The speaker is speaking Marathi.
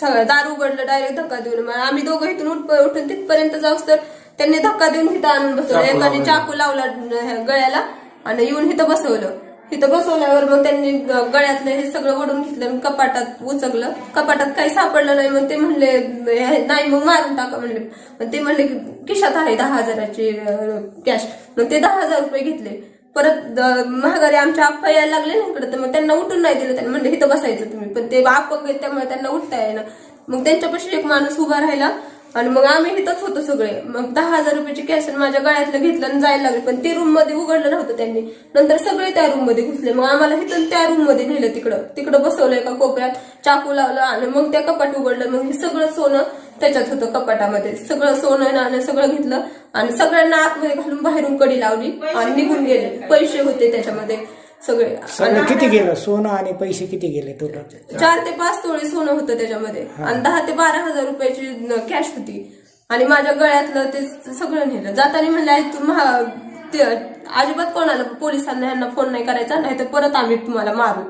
सगळं दार उघडलं डायरेक्ट धक्का देऊन. मग आम्ही दोघं इथून उठून तिथपर्यंत जाऊस तर त्यांनी धक्का देऊन इथं आणून बसवलं. एकाने चाकू लावला गळ्याला आणि येऊन इथं बसवलं. इथं बसवल्यावर मग त्यांनी गळ्यातलं हे सगळं ओढून घेतलं, कपाटात उचकलं. कपाटात काही सापडलं नाही. मग ते म्हणले नाही मग मारून टाका म्हणले. मग ते म्हणले खिशात आहे 10,000ची कॅश. मग ते 10,000 रुपये घेतले. परत महागारी आमच्या आप्पा यायला लागले ना इकडे, तर मग त्यांना उठून नाही दिलं. त्यांनी म्हणले इथं बसायचं तुम्ही, पण ते अपंग आहेत त्यामुळे त्यांना उठता येईना. मग त्यांच्यापाशी एक माणूस उभा राहिला आणि मग आम्ही इथंच होतो सगळे. मग 10,000 रुपयाची कॅश माझ्या गळ्यातलं घेतलं आणि जायला लागले. पण ते रूम मध्ये उघडलं नव्हतं त्यांनी. नंतर सगळे त्या रूम मध्ये घुसले. मग आम्हाला इथून त्या रूम मध्ये नेलं, तिकडं बसवलं एका कोपऱ्यात, चाकू लावलं आणि मग त्या कपाट उघडलं. मग हे सगळं सोनं त्याच्यात होतं कपाटामध्ये. सगळं सोनं नाणं सगळं घेतलं आणि सगळ्यांना आतमध्ये घालून बाहेरून कडी लावली आणि निघून गेले. पैसे होते त्याच्यामध्ये सगळे. किती गेलं सोनं आणि पैसे किती गेले टोटल? 4 ते 5 तोळे सोनं होतं त्याच्यामध्ये आणि 10 ते 12,000 रुपयाची कॅश होती. आणि माझ्या गळ्यातलं ते सगळं नेलं. जाताना म्हणले अजिबात कोणाला पोलिसांना ह्यांना फोन नाही करायचा, नाही तर परत आम्ही तुम्हाला मारू.